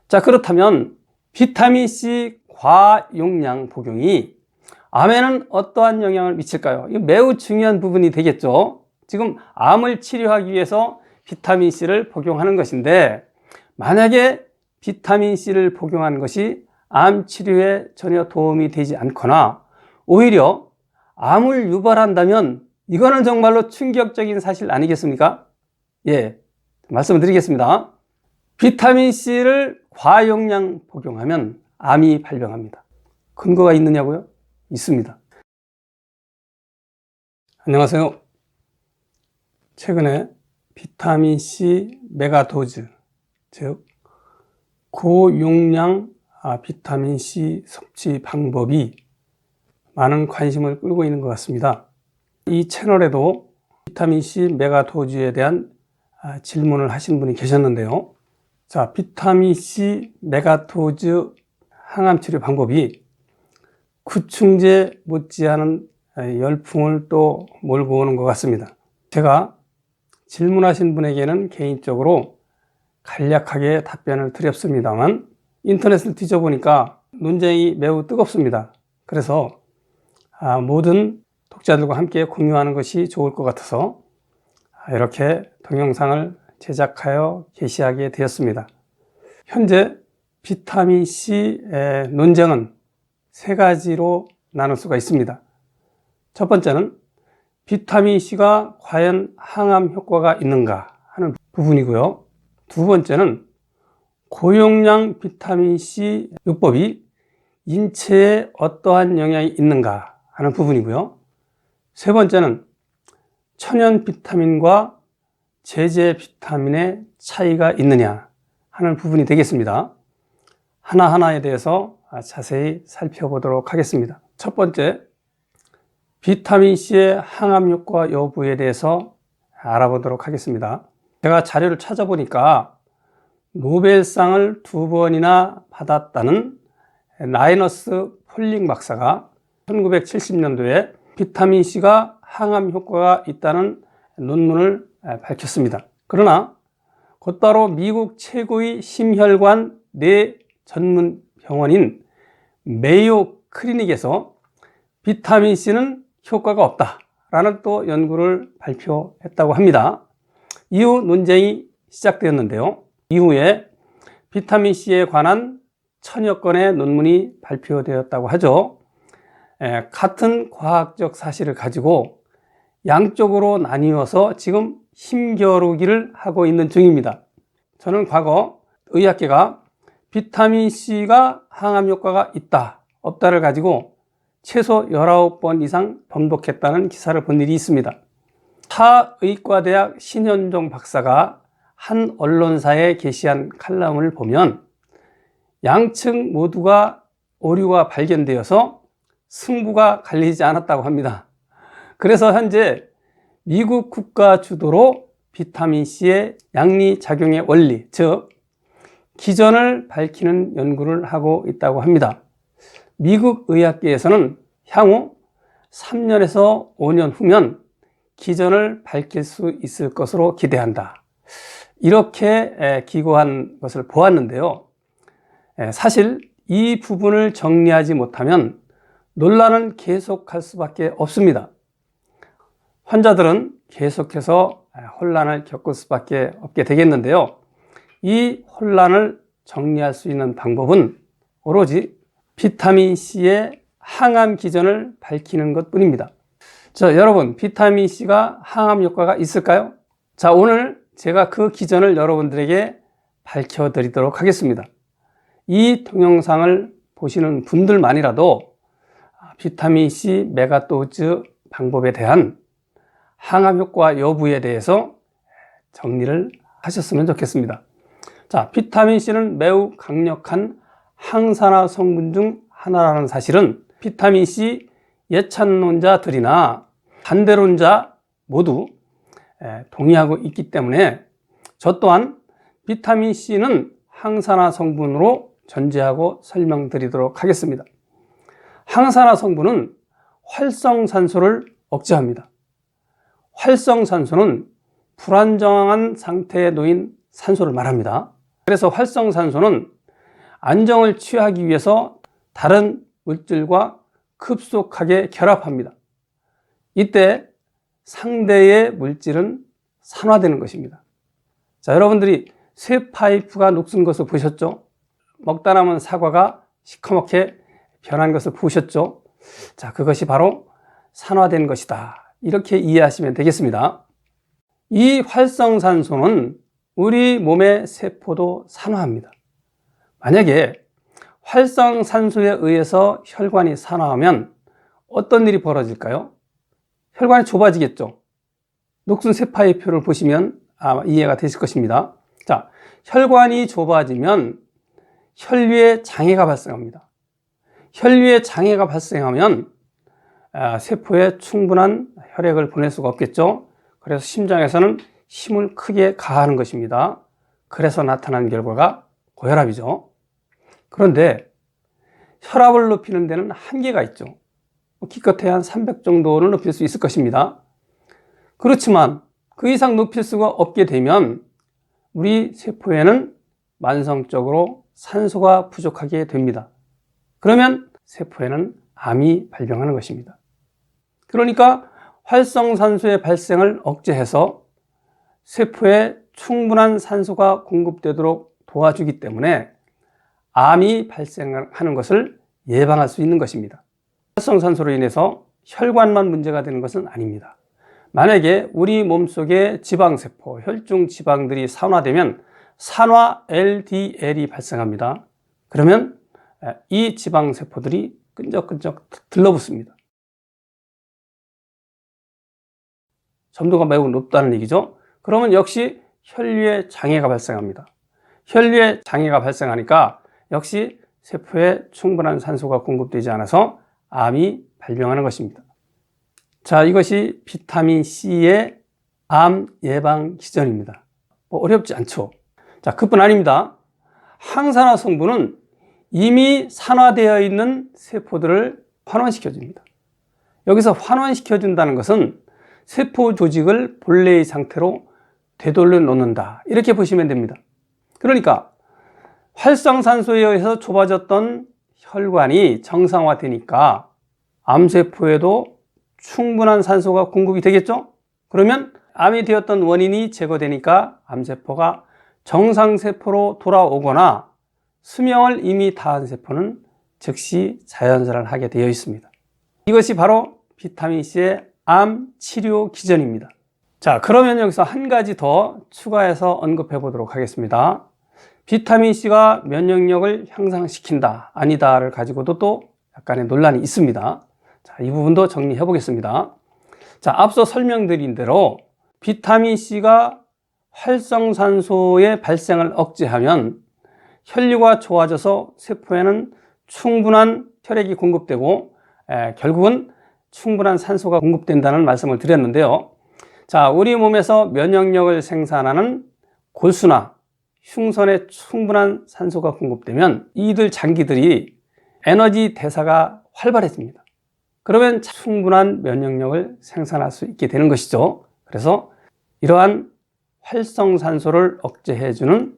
자, 그렇다면 비타민C 과용량 복용이 암에는 어떠한 영향을 미칠까요? 이거 매우 중요한 부분이 되겠죠. 지금 암을 치료하기 위해서 비타민C를 복용하는 것인데, 만약에 비타민C를 복용하는 것이 암 치료에 전혀 도움이 되지 않거나 오히려 암을 유발한다면 이거는 정말로 충격적인 사실 아니겠습니까? 예, 말씀을 드리겠습니다. 비타민C를 과용량 복용하면 암이 발병합니다. 근거가 있느냐고요? 있습니다. 안녕하세요. 최근에 비타민C 메가도즈, 즉 고용량 비타민C 섭취 방법이 많은 관심을 끌고 있는 것 같습니다. 이 채널에도 비타민C 메가도즈에 대한 질문을 하신 분이 계셨는데요. 자, 비타민C 메가도즈 항암치료 방법이 구충제 못지않은 열풍을 또 몰고 오는 것 같습니다. 제가 질문하신 분에게는 개인적으로 간략하게 답변을 드렸습니다만 인터넷을 뒤져보니까 논쟁이 매우 뜨겁습니다. 그래서 모든 독자들과 함께 공유하는 것이 좋을 것 같아서 이렇게 동영상을 제작하여 게시하게 되었습니다. 현재 비타민C의 논쟁은 세 가지로 나눌 수가 있습니다. 첫 번째는 비타민C가 과연 항암 효과가 있는가 하는 부분이고요. 두 번째는 고용량 비타민C 요법이 인체에 어떠한 영향이 있는가 하는 부분이고요. 세 번째는 천연 비타민과 제재 비타민의 차이가 있느냐 하는 부분이 되겠습니다. 하나하나에 대해서 자세히 살펴보도록 하겠습니다. 첫 번째, 비타민C의 항암 효과 여부에 대해서 알아보도록 하겠습니다. 제가 자료를 찾아보니까 노벨상을 2번이나 받았다는 라이너스 폴링 박사가 1970년도에 비타민C가 항암 효과가 있다는 논문을 밝혔습니다. 그러나 곧바로 미국 최고의 심혈관 뇌 전문 병원인 메이오 클리닉에서 비타민C는 효과가 없다라는 또 연구를 발표했다고 합니다. 이후 논쟁이 시작되었는데요. 이후에 비타민C에 관한 1000여 건의 논문이 발표되었다고 하죠. 같은 과학적 사실을 가지고 양쪽으로 나뉘어서 지금 힘겨루기를 하고 있는 중입니다. 저는 과거 의학계가 비타민C가 항암 효과가 있다, 없다를 가지고 최소 19번 이상 번복했다는 기사를 본 일이 있습니다. 타의과대학 신현종 박사가 한 언론사에 게시한 칼럼을 보면 양측 모두가 오류가 발견되어서 승부가 갈리지 않았다고 합니다. 그래서 현재 미국 국가 주도로 비타민C의 양리작용의 원리, 즉 기전을 밝히는 연구를 하고 있다고 합니다. 미국 의학계에서는 향후 3년에서 5년 후면 기전을 밝힐 수 있을 것으로 기대한다, 이렇게 기고한 것을 보았는데요. 사실 이 부분을 정리하지 못하면 논란은 계속할 수밖에 없습니다. 환자들은 계속해서 혼란을 겪을 수밖에 없게 되겠는데요. 이 혼란을 정리할 수 있는 방법은 오로지 비타민C의 항암 기전을 밝히는 것 뿐입니다. 자, 여러분, 비타민C가 항암 효과가 있을까요? 자, 오늘 제가 그 기전을 여러분들에게 밝혀드리도록 하겠습니다. 이 동영상을 보시는 분들만이라도 비타민C 메가도즈 방법에 대한 항암 효과 여부에 대해서 정리를 하셨으면 좋겠습니다. 자, 비타민C는 매우 강력한 항산화 성분 중 하나라는 사실은 비타민C 예찬론자들이나 반대론자 모두 동의하고 있기 때문에 저 또한 비타민C는 항산화 성분으로 전제하고 설명드리도록 하겠습니다. 항산화 성분은 활성산소를 억제합니다. 활성산소는 불안정한 상태에 놓인 산소를 말합니다. 그래서 활성산소는 안정을 취하기 위해서 다른 물질과 급속하게 결합합니다. 이때 상대의 물질은 산화되는 것입니다. 자, 여러분들이 쇠파이프가 녹슨 것을 보셨죠? 먹다 남은 사과가 시커멓게 변한 것을 보셨죠? 자, 그것이 바로 산화된 것이다. 이렇게 이해하시면 되겠습니다. 이 활성산소는 우리 몸의 세포도 산화합니다. 만약에 활성산소에 의해서 혈관이 산화하면 어떤 일이 벌어질까요? 혈관이 좁아지겠죠. 녹슨 쇠파이프를 보시면 아마 이해가 되실 것입니다. 자, 혈관이 좁아지면 혈류에 장애가 발생합니다. 혈류에 장애가 발생하면 세포에 충분한 혈액을 보낼 수가 없겠죠. 그래서 심장에서는 힘을 크게 가하는 것입니다. 그래서 나타난 결과가 고혈압이죠. 그런데 혈압을 높이는 데는 한계가 있죠. 기껏해야 한 300 정도를 높일 수 있을 것입니다. 그렇지만 그 이상 높일 수가 없게 되면 우리 세포에는 만성적으로 산소가 부족하게 됩니다. 그러면 세포에는 암이 발병하는 것입니다. 그러니까 활성산소의 발생을 억제해서 세포에 충분한 산소가 공급되도록 도와주기 때문에 암이 발생하는 것을 예방할 수 있는 것입니다. 활성산소로 인해서 혈관만 문제가 되는 것은 아닙니다. 만약에 우리 몸속의 지방세포, 혈중 지방들이 산화되면 산화 LDL이 발생합니다. 그러면 이 지방세포들이 끈적끈적 들러붙습니다. 점도가 매우 높다는 얘기죠. 그러면 역시 혈류에 장애가 발생합니다. 혈류에 장애가 발생하니까 역시 세포에 충분한 산소가 공급되지 않아서 암이 발병하는 것입니다. 자, 이것이 비타민C의 암 예방 기전입니다. 어렵지 않죠? 자, 그뿐 아닙니다. 항산화 성분은 이미 산화되어 있는 세포들을 환원시켜줍니다. 여기서 환원시켜준다는 것은 세포 조직을 본래의 상태로 되돌려 놓는다. 이렇게 보시면 됩니다. 그러니까 활성산소에 의해서 좁아졌던 혈관이 정상화되니까 암세포에도 충분한 산소가 공급이 되겠죠? 그러면 암이 되었던 원인이 제거되니까 암세포가 정상세포로 돌아오거나 수명을 이미 다한 세포는 즉시 자연살을 하게 되어 있습니다. 이것이 바로 비타민C의 암 치료 기전입니다. 자, 그러면 여기서 한 가지 더 추가해서 언급해 보도록 하겠습니다. 비타민C가 면역력을 향상시킨다, 아니다를 가지고도 또 약간의 논란이 있습니다. 자, 이 부분도 정리해 보겠습니다. 자, 앞서 설명드린 대로 비타민C가 활성산소의 발생을 억제하면 혈류가 좋아져서 세포에는 충분한 혈액이 공급되고 결국은 충분한 산소가 공급된다는 말씀을 드렸는데요. 자, 우리 몸에서 면역력을 생산하는 골수나 흉선에 충분한 산소가 공급되면 이들 장기들이 에너지 대사가 활발해집니다. 그러면 충분한 면역력을 생산할 수 있게 되는 것이죠. 그래서 이러한 활성산소를 억제해주는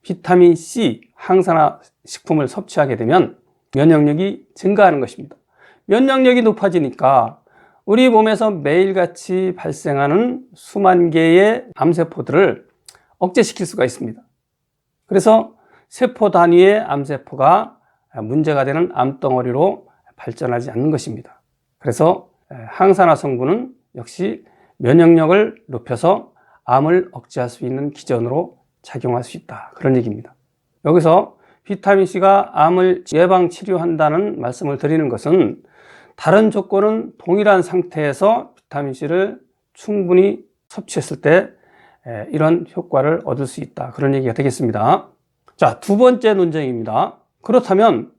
비타민C 항산화 식품을 섭취하게 되면 면역력이 증가하는 것입니다. 면역력이 높아지니까 우리 몸에서 매일같이 발생하는 수만 개의 암세포들을 억제시킬 수가 있습니다. 그래서 세포 단위의 암세포가 문제가 되는 암덩어리로 발전하지 않는 것입니다. 그래서 항산화 성분은 역시 면역력을 높여서 암을 억제할 수 있는 기전으로 작용할 수 있다, 그런 얘기입니다. 여기서 비타민C가 암을 예방 치료한다는 말씀을 드리는 것은 다른 조건은 동일한 상태에서 비타민C를 충분히 섭취했을 때 이런 효과를 얻을 수 있다, 그런 얘기가 되겠습니다. 자, 두 번째 논쟁입니다. 그렇다면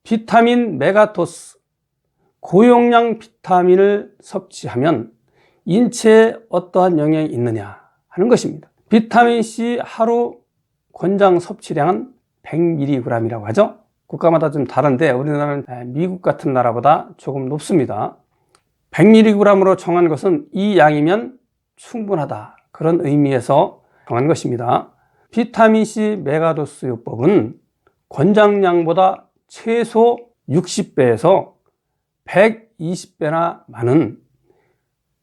비타민 메가도스, 고용량 비타민을 섭취하면 인체에 어떠한 영향이 있느냐 하는 것입니다. 비타민C 하루 권장 섭취량은 100mg이라고 하죠. 국가마다 좀 다른데 우리나라는 미국 같은 나라보다 조금 높습니다. 100mg으로 정한 것은 이 양이면 충분하다, 그런 의미에서 정한 것입니다. 비타민C 메가도스 요법은 권장량보다 최소 60배에서 120배나 많은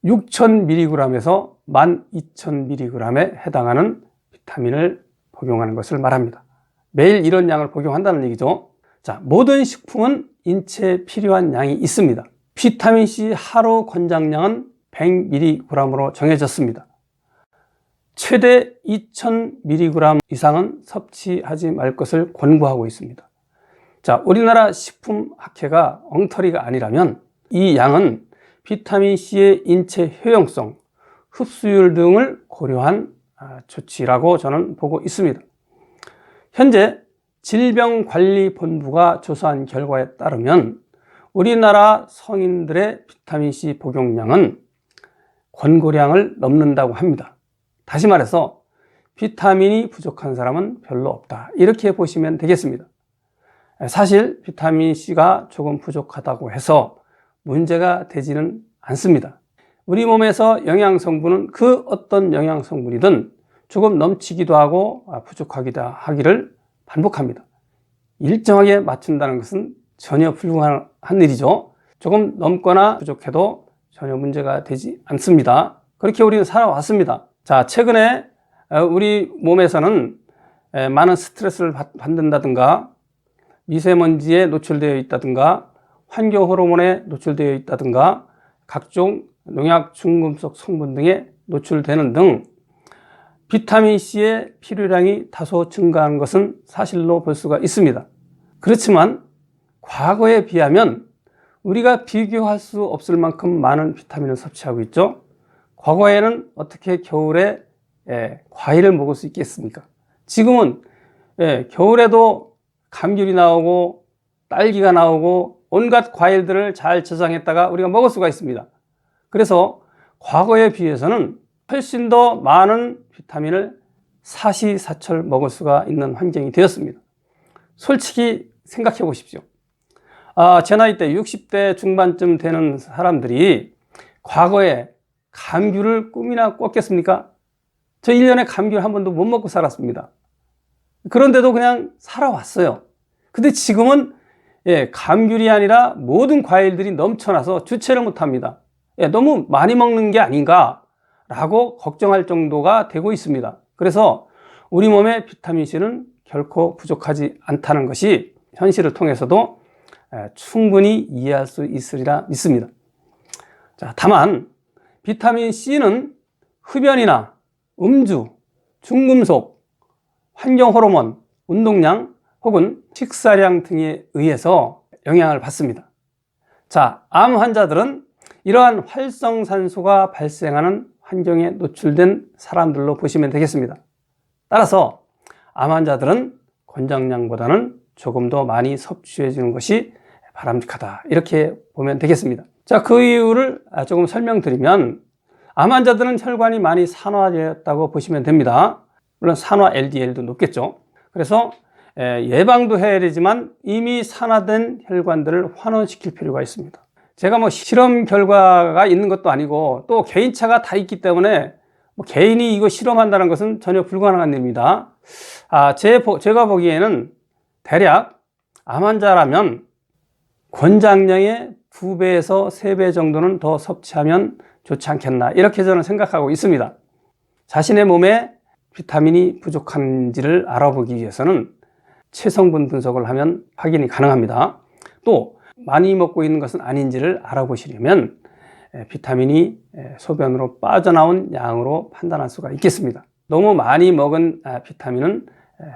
6000mg에서 12000mg에 해당하는 비타민을 복용하는 것을 말합니다. 매일 이런 양을 복용한다는 얘기죠. 자, 모든 식품은 인체에 필요한 양이 있습니다. 비타민C 하루 권장량은 100mg으로 정해졌습니다. 최대 2000mg 이상은 섭취하지 말 것을 권고하고 있습니다. 자, 우리나라 식품학회가 엉터리가 아니라면 이 양은 비타민C의 인체 효용성, 흡수율 등을 고려한 조치라고 저는 보고 있습니다. 현재 질병관리본부가 조사한 결과에 따르면 우리나라 성인들의 비타민C 복용량은 권고량을 넘는다고 합니다. 다시 말해서 비타민이 부족한 사람은 별로 없다, 이렇게 보시면 되겠습니다. 사실 비타민C가 조금 부족하다고 해서 문제가 되지는 않습니다. 우리 몸에서 영양성분은 그 어떤 영양성분이든 조금 넘치기도 하고 부족하기도 하기를 반복합니다. 일정하게 맞춘다는 것은 전혀 불가능한 일이죠. 조금 넘거나 부족해도 전혀 문제가 되지 않습니다. 그렇게 우리는 살아왔습니다. 자, 최근에 우리 몸에서는 많은 스트레스를 받는다든가 미세먼지에 노출되어 있다든가 환경 호르몬에 노출되어 있다든가 각종 농약, 중금속 성분 등에 노출되는 등 비타민C의 필요량이 다소 증가한 것은 사실로 볼 수가 있습니다. 그렇지만 과거에 비하면 우리가 비교할 수 없을 만큼 많은 비타민을 섭취하고 있죠. 과거에는 어떻게 겨울에 과일을 먹을 수 있겠습니까? 지금은 겨울에도 감귤이 나오고 딸기가 나오고 온갖 과일들을 잘 저장했다가 우리가 먹을 수가 있습니다. 그래서 과거에 비해서는 훨씬 더 많은 비타민을 사시사철 먹을 수가 있는 환경이 되었습니다. 솔직히 생각해 보십시오. 제 나이 때 60대 중반쯤 되는 사람들이 과거에 감귤을 꿈이나 꿨겠습니까? 저 1년에 감귤 한 번도 못 먹고 살았습니다. 그런데도 그냥 살아왔어요. 근데 지금은 감귤이 아니라 모든 과일들이 넘쳐나서 주체를 못합니다. 너무 많이 먹는 게 아닌가 라고 걱정할 정도가 되고 있습니다. 그래서 우리 몸의 비타민C는 결코 부족하지 않다는 것이 현실을 통해서도 충분히 이해할 수 있으리라 믿습니다. 자, 다만 비타민C는 흡연이나 음주, 중금속, 환경 호르몬, 운동량 혹은 식사량 등에 의해서 영향을 받습니다. 자, 암 환자들은 이러한 활성산소가 발생하는 환경에 노출된 사람들로 보시면 되겠습니다. 따라서 암 환자들은 권장량보다는 조금 더 많이 섭취해 주는 것이 바람직하다, 이렇게 보면 되겠습니다. 자, 그 이유를 조금 설명드리면 암 환자들은 혈관이 많이 산화되었다고 보시면 됩니다. 물론 산화 LDL도 높겠죠. 그래서 예방도 해야 되지만 이미 산화된 혈관들을 환원시킬 필요가 있습니다. 제가 뭐 실험 결과가 있는 것도 아니고 또 개인차가 다 있기 때문에 개인이 이거 실험한다는 것은 전혀 불가능한 일입니다. 제가 보기에는 대략 암 환자라면 권장량의 2배에서 3배 정도는 더 섭취하면 좋지 않겠나, 이렇게 저는 생각하고 있습니다. 자신의 몸에 비타민이 부족한지를 알아보기 위해서는 체성분 분석을 하면 확인이 가능합니다. 또 많이 먹고 있는 것은 아닌지를 알아보시려면 비타민이 소변으로 빠져나온 양으로 판단할 수가 있겠습니다. 너무 많이 먹은 비타민은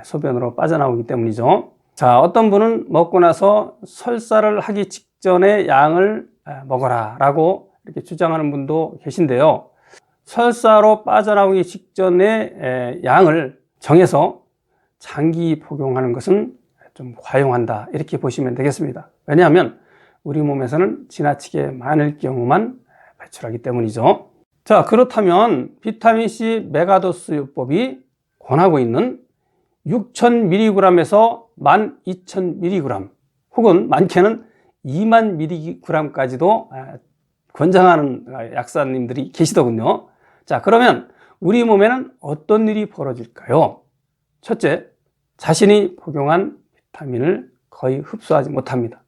소변으로 빠져나오기 때문이죠. 자, 어떤 분은 먹고 나서 설사를 하기 직전에 양을 먹어라 라고 이렇게 주장하는 분도 계신데요. 설사로 빠져나오기 직전에 양을 정해서 장기 복용하는 것은 좀 과용한다, 이렇게 보시면 되겠습니다. 왜냐하면 우리 몸에서는 지나치게 많을 경우만 배출하기 때문이죠. 자, 그렇다면 비타민C 메가도스 요법이 권하고 있는 6000mg에서 12000mg 혹은 많게는 20000mg까지도 권장하는 약사님들이 계시더군요. 자, 그러면 우리 몸에는 어떤 일이 벌어질까요? 첫째, 자신이 복용한 비타민을 거의 흡수하지 못합니다.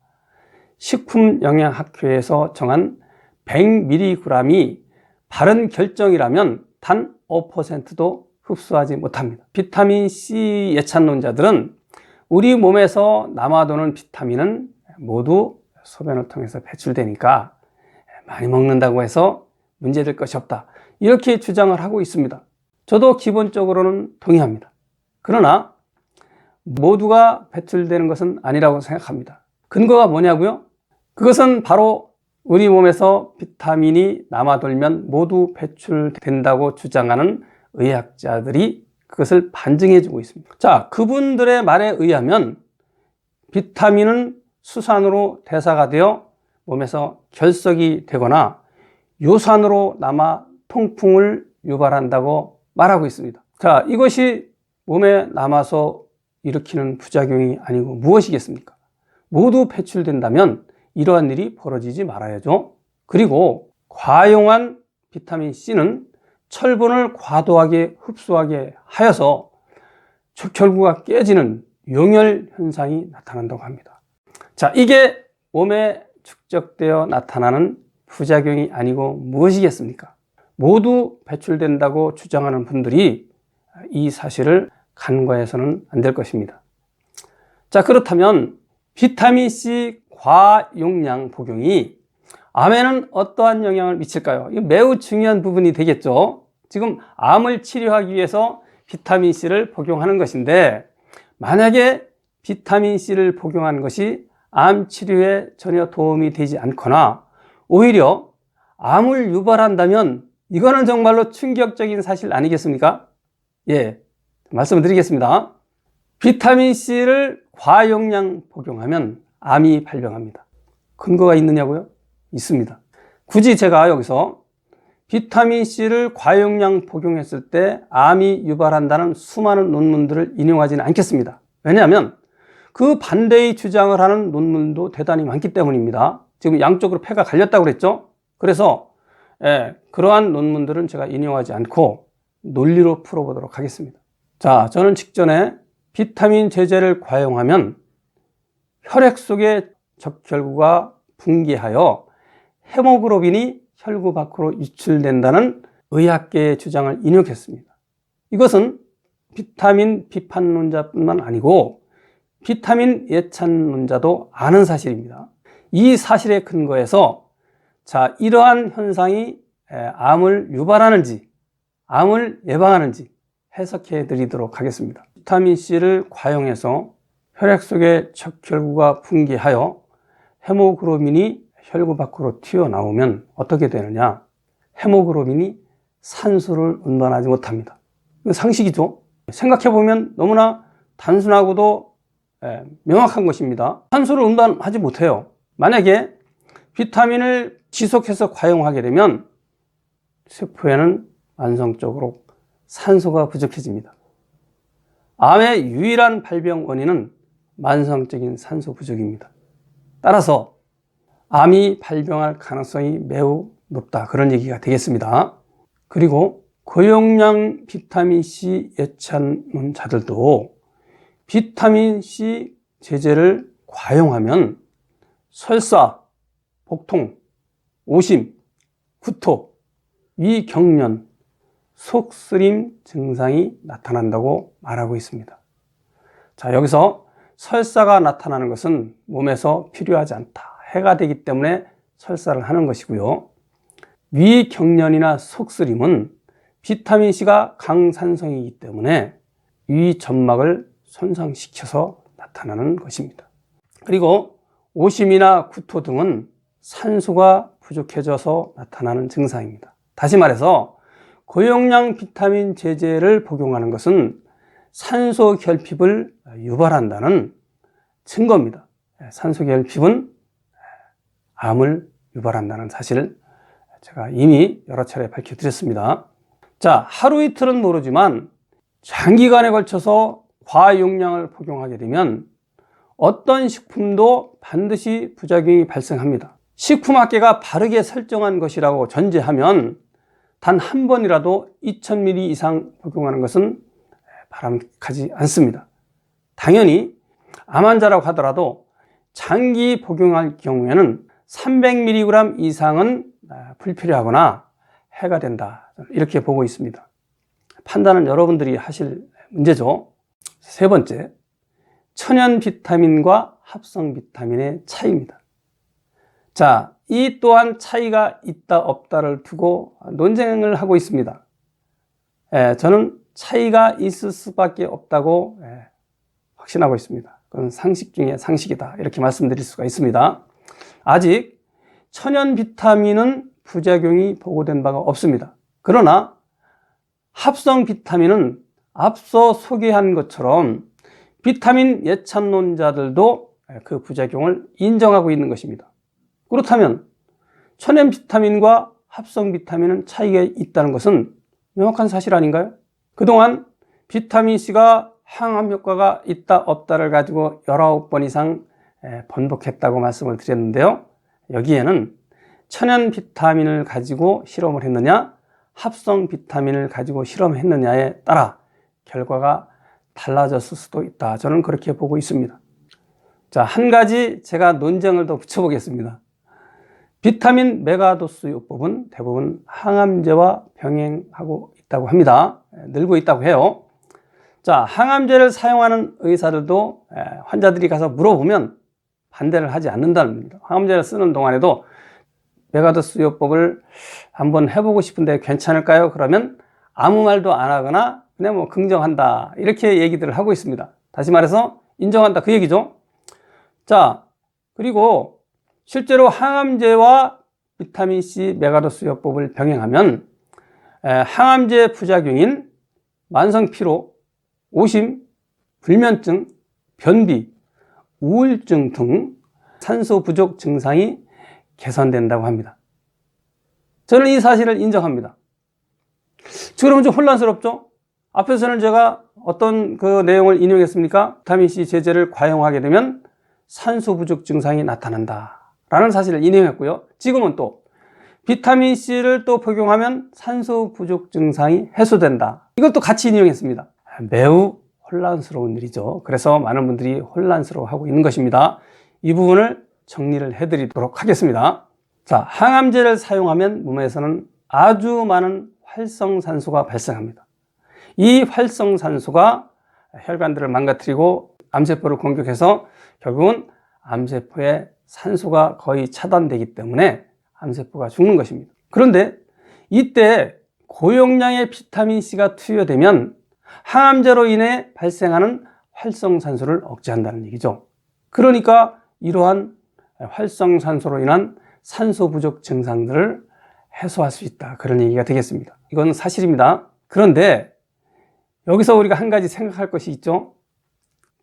식품영양학회에서 정한 100mg이 바른 결정이라면 단 5%도 흡수하지 못합니다. 비타민C 예찬론자들은 우리 몸에서 남아도는 비타민은 모두 소변을 통해서 배출되니까 많이 먹는다고 해서 문제될 것이 없다, 이렇게 주장을 하고 있습니다. 저도 기본적으로는 동의합니다. 그러나 모두가 배출되는 것은 아니라고 생각합니다. 근거가 뭐냐고요? 그것은 바로 우리 몸에서 비타민이 남아돌면 모두 배출된다고 주장하는 의학자들이 그것을 반증해 주고 있습니다. 자, 그분들의 말에 의하면 비타민은 수산으로 대사가 되어 몸에서 결석이 되거나 요산으로 남아 통풍을 유발한다고 말하고 있습니다. 자, 이것이 몸에 남아서 일으키는 부작용이 아니고 무엇이겠습니까? 모두 배출된다면 이러한 일이 벌어지지 말아야죠. 그리고 과용한 비타민C는 철분을 과도하게 흡수하게 하여서 척혈구가 깨지는 용혈 현상이 나타난다고 합니다. 자, 이게 몸에 축적되어 나타나는 부작용이 아니고 무엇이겠습니까? 모두 배출된다고 주장하는 분들이 이 사실을 간과해서는 안 될 것입니다. 자, 그렇다면 비타민C 과용량 복용이 암에는 어떠한 영향을 미칠까요? 이거 매우 중요한 부분이 되겠죠. 지금 암을 치료하기 위해서 비타민C를 복용하는 것인데, 만약에 비타민C를 복용하는 것이 암 치료에 전혀 도움이 되지 않거나 오히려 암을 유발한다면 이거는 정말로 충격적인 사실 아니겠습니까? 예, 말씀을 드리겠습니다. 비타민C를 과용량 복용하면 암이 발병합니다. 근거가 있느냐고요? 있습니다. 굳이 제가 여기서 비타민C를 과용량 복용했을 때 암이 유발한다는 수많은 논문들을 인용하지는 않겠습니다. 왜냐하면 그 반대의 주장을 하는 논문도 대단히 많기 때문입니다. 지금 양쪽으로 폐가 갈렸다고 그랬죠? 그래서 그러한 논문들은 제가 인용하지 않고 논리로 풀어보도록 하겠습니다. 자, 저는 직전에 비타민 제제를 과용하면 혈액 속의 적혈구가 붕괴하여 헤모글로빈이 혈구 밖으로 유출된다는 의학계의 주장을 인용했습니다. 이것은 비타민 비판론자뿐만 아니고 비타민 예찬론자도 아는 사실입니다. 이 사실에 근거해서 자, 이러한 현상이 암을 유발하는지 암을 예방하는지 해석해 드리도록 하겠습니다. 비타민C를 과용해서 혈액 속의 적혈구가 붕괴하여 헤모글로빈이 혈구 밖으로 튀어나오면 어떻게 되느냐? 헤모글로빈이 산소를 운반하지 못합니다. 이거 상식이죠? 생각해보면 너무나 단순하고도 명확한 것입니다. 산소를 운반하지 못해요. 만약에 비타민을 지속해서 과용하게 되면 세포에는 만성적으로 산소가 부족해집니다. 암의 유일한 발병 원인은 만성적인 산소 부족입니다. 따라서 암이 발병할 가능성이 매우 높다, 그런 얘기가 되겠습니다. 그리고 고용량 비타민C 예찬론자들도 비타민C 제제를 과용하면 설사, 복통, 오심, 구토, 위경련, 속쓰림 증상이 나타난다고 말하고 있습니다. 자, 여기서 설사가 나타나는 것은 몸에서 필요하지 않다, 해가 되기 때문에 설사를 하는 것이고요. 위경련이나 속쓰림은 비타민C가 강산성이기 때문에 위점막을 손상시켜서 나타나는 것입니다. 그리고 오심이나 구토 등은 산소가 부족해져서 나타나는 증상입니다. 다시 말해서 고용량 비타민 제제를 복용하는 것은 산소 결핍을 유발한다는 증거입니다. 산소 결핍은 암을 유발한다는 사실을 제가 이미 여러 차례 밝혀드렸습니다. 자, 하루 이틀은 모르지만 장기간에 걸쳐서 과용량을 복용하게 되면 어떤 식품도 반드시 부작용이 발생합니다. 식품학계가 바르게 설정한 것이라고 전제하면 단 한 번이라도 2000ml 이상 복용하는 것은 바람직하지 않습니다. 당연히 암 환자라고 하더라도 장기 복용할 경우에는 300mg 이상은 불필요하거나 해가 된다, 이렇게 보고 있습니다. 판단은 여러분들이 하실 문제죠. 세 번째, 천연 비타민과 합성 비타민의 차이입니다. 자, 이 또한 차이가 있다 없다를 두고 논쟁을 하고 있습니다. 저는 차이가 있을 수밖에 없다고 확신하고 있습니다. 그건 상식 중에 상식이다, 이렇게 말씀드릴 수가 있습니다. 아직 천연 비타민은 부작용이 보고된 바가 없습니다. 그러나 합성 비타민은 앞서 소개한 것처럼 비타민 예찬론자들도 그 부작용을 인정하고 있는 것입니다. 그렇다면 천연 비타민과 합성 비타민은 차이가 있다는 것은 명확한 사실 아닌가요? 그동안 비타민C가 항암 효과가 있다 없다를 가지고 19번 이상 번복했다고 말씀을 드렸는데요. 여기에는 천연 비타민을 가지고 실험을 했느냐, 합성 비타민을 가지고 실험했느냐에 따라 결과가 달라졌을 수도 있다, 저는 그렇게 보고 있습니다. 자, 한 가지 제가 논쟁을 더 붙여보겠습니다. 비타민 메가도스 요법은 대부분 항암제와 병행하고 있다고 합니다. 늘고 있다고 해요. 자, 항암제를 사용하는 의사들도 환자들이 가서 물어보면 반대를 하지 않는다는 겁니다. 항암제를 쓰는 동안에도 메가도스 요법을 한번 해보고 싶은데 괜찮을까요? 그러면 아무 말도 안 하거나 그냥 뭐 긍정한다, 이렇게 얘기들을 하고 있습니다. 다시 말해서 인정한다, 그 얘기죠. 자, 그리고 실제로 항암제와 비타민C 메가도스 요법을 병행하면 항암제 부작용인 만성피로, 오심, 불면증, 변비, 우울증 등 산소 부족 증상이 개선된다고 합니다. 저는 이 사실을 인정합니다. 그러면 좀 혼란스럽죠? 앞에서는 제가 어떤 그 내용을 인용했습니까? 비타민C 제제를 과용하게 되면 산소 부족 증상이 나타난다 라는 사실을 인용했고요. 지금은 또 비타민C를 또 복용하면 산소 부족 증상이 해소된다, 이것도 같이 인용했습니다. 매우 혼란스러운 일이죠. 그래서 많은 분들이 혼란스러워하고 있는 것입니다. 이 부분을 정리를 해드리도록 하겠습니다. 자, 항암제를 사용하면 몸에서는 아주 많은 활성산소가 발생합니다. 이 활성산소가 혈관들을 망가뜨리고 암세포를 공격해서 결국은 암세포의 산소가 거의 차단되기 때문에 암세포가 죽는 것입니다. 그런데 이때 고용량의 비타민C가 투여되면 항암제로 인해 발생하는 활성산소를 억제한다는 얘기죠. 그러니까 이러한 활성산소로 인한 산소 부족 증상들을 해소할 수 있다, 그런 얘기가 되겠습니다. 이건 사실입니다. 그런데 여기서 우리가 한 가지 생각할 것이 있죠.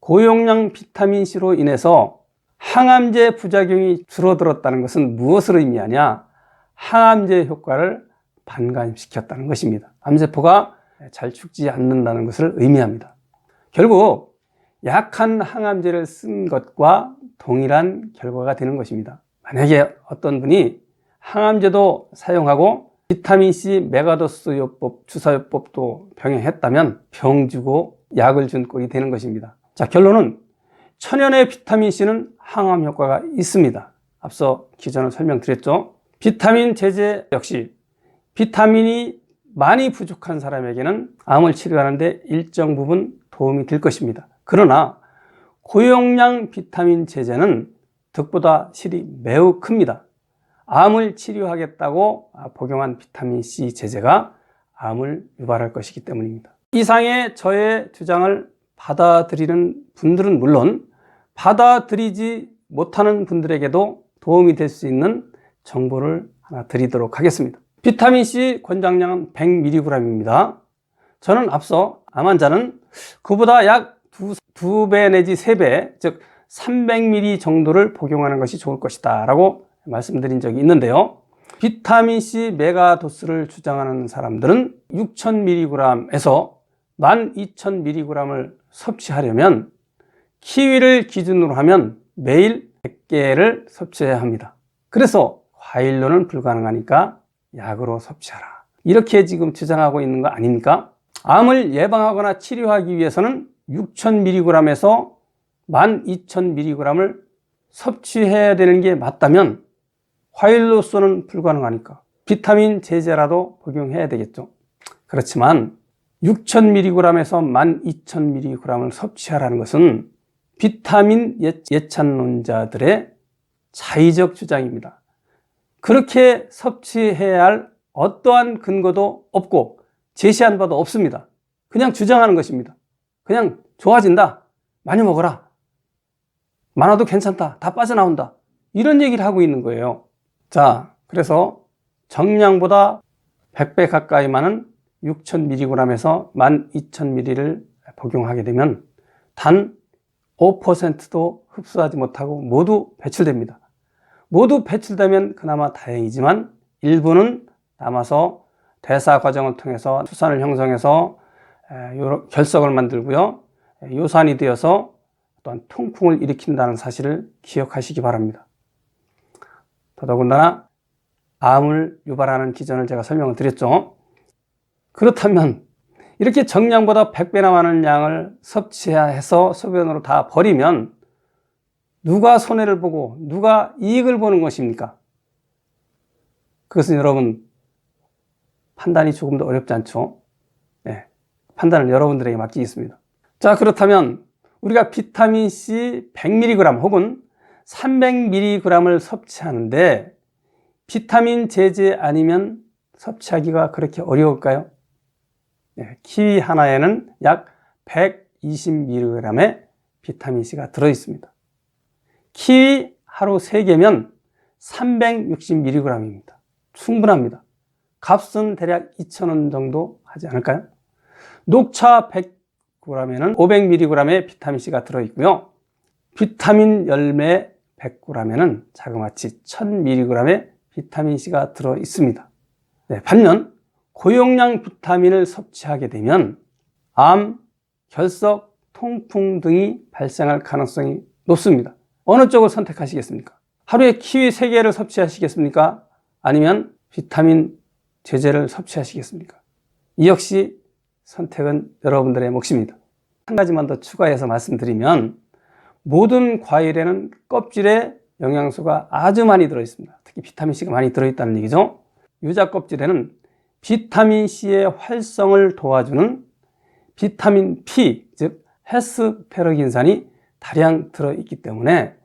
고용량 비타민C로 인해서 항암제 부작용이 줄어들었다는 것은 무엇을 의미하냐? 항암제 효과를 반감시켰다는 것입니다. 암세포가 잘 죽지 않는다는 것을 의미합니다. 결국 약한 항암제를 쓴 것과 동일한 결과가 되는 것입니다. 만약에 어떤 분이 항암제도 사용하고 비타민C 메가도스 요법, 주사요법도 병행했다면 병 주고 약을 준 꼴이 되는 것입니다. 자, 결론은 천연의 비타민C는 항암 효과가 있습니다. 앞서 기존에 설명드렸죠. 비타민 제제 역시 비타민이 많이 부족한 사람에게는 암을 치료하는 데 일정 부분 도움이 될 것입니다. 그러나 고용량 비타민 제제는 득보다 실이 매우 큽니다. 암을 치료하겠다고 복용한 비타민C 제제가 암을 유발할 것이기 때문입니다. 이상의 저의 주장을 받아들이는 분들은 물론 받아들이지 못하는 분들에게도 도움이 될 수 있는 정보를 하나 드리도록 하겠습니다. 비타민C 권장량은 100mg입니다. 저는 앞서 암 환자는 그보다 약 2배 내지 3배, 즉 300mg 정도를 복용하는 것이 좋을 것이다 라고 말씀드린 적이 있는데요. 비타민C 메가도스를 주장하는 사람들은 6000mg에서 12000mg을 섭취하려면 키위를 기준으로 하면 매일 100개를 섭취해야 합니다. 그래서 과일로는 불가능하니까 약으로 섭취하라, 이렇게 지금 주장하고 있는 거 아닙니까? 암을 예방하거나 치료하기 위해서는 6000mg에서 12,000mg을 섭취해야 되는 게 맞다면 과일로서는 불가능하니까 비타민 제제라도 복용해야 되겠죠. 그렇지만 6,000mg에서 12,000mg을 섭취하라는 것은 비타민 예찬론자들의 자의적 주장입니다. 그렇게 섭취해야 할 어떠한 근거도 없고 제시한 바도 없습니다. 그냥 주장하는 것입니다. 그냥 좋아진다, 많이 먹어라, 많아도 괜찮다, 다 빠져나온다, 이런 얘기를 하고 있는 거예요. 자, 그래서 정량보다 100배 가까이 많은 6,000mg에서 12,000mg를 복용하게 되면 단 5%도 흡수하지 못하고 모두 배출됩니다. 모두 배출되면 그나마 다행이지만 일부는 남아서 대사 과정을 통해서 수산을 형성해서 결석을 만들고요, 요산이 되어서 또한 통풍을 일으킨다는 사실을 기억하시기 바랍니다. 더더군다나 암을 유발하는 기전을 제가 설명을 드렸죠. 그렇다면 이렇게 정량보다 100배나 많은 양을 섭취해서 소변으로 다 버리면 누가 손해를 보고 누가 이익을 보는 것입니까? 그것은 여러분 판단이 조금 더 어렵지 않죠? 네, 판단을 여러분들에게 맡기겠습니다. 자, 그렇다면 우리가 비타민C 100mg 혹은 300mg을 섭취하는데 비타민 제제 아니면 섭취하기가 그렇게 어려울까요? 네, 키위 하나에는 약 120mg의 비타민C가 들어있습니다. 키위 하루 3개면 360mg입니다. 충분합니다. 값은 대략 2,000원 정도 하지 않을까요? 녹차 100g에는 500mg의 비타민C가 들어있고요. 비타민 열매 100g에는 자그마치 1000mg의 비타민C가 들어있습니다. 네, 반면 고용량 비타민을 섭취하게 되면 암, 결석, 통풍 등이 발생할 가능성이 높습니다. 어느 쪽을 선택하시겠습니까? 하루에 키위 3개를 섭취하시겠습니까? 아니면 비타민 제제를 섭취하시겠습니까? 이 역시 선택은 여러분들의 몫입니다. 한 가지만 더 추가해서 말씀드리면 모든 과일에는 껍질에 영양소가 아주 많이 들어있습니다. 특히 비타민C가 많이 들어있다는 얘기죠. 유자 껍질에는 비타민C의 활성을 도와주는 비타민 P, 즉 헤스페러긴산이 다량 들어있기 때문에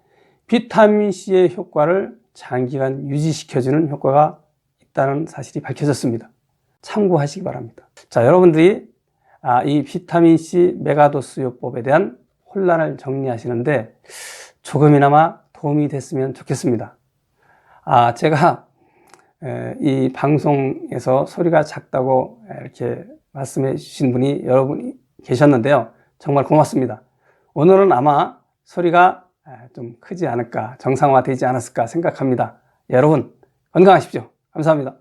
비타민C의 효과를 장기간 유지시켜주는 효과가 있다는 사실이 밝혀졌습니다. 참고하시기 바랍니다. 자, 여러분들이 이 비타민C 메가도스요법에 대한 혼란을 정리하시는데 조금이나마 도움이 됐으면 좋겠습니다. 제가 이 방송에서 소리가 작다고 이렇게 말씀해 주신 분이 여러분이 계셨는데요. 정말 고맙습니다. 오늘은 아마 소리가 좀 크지 않을까, 정상화되지 않았을까 생각합니다. 여러분 건강하십시오. 감사합니다.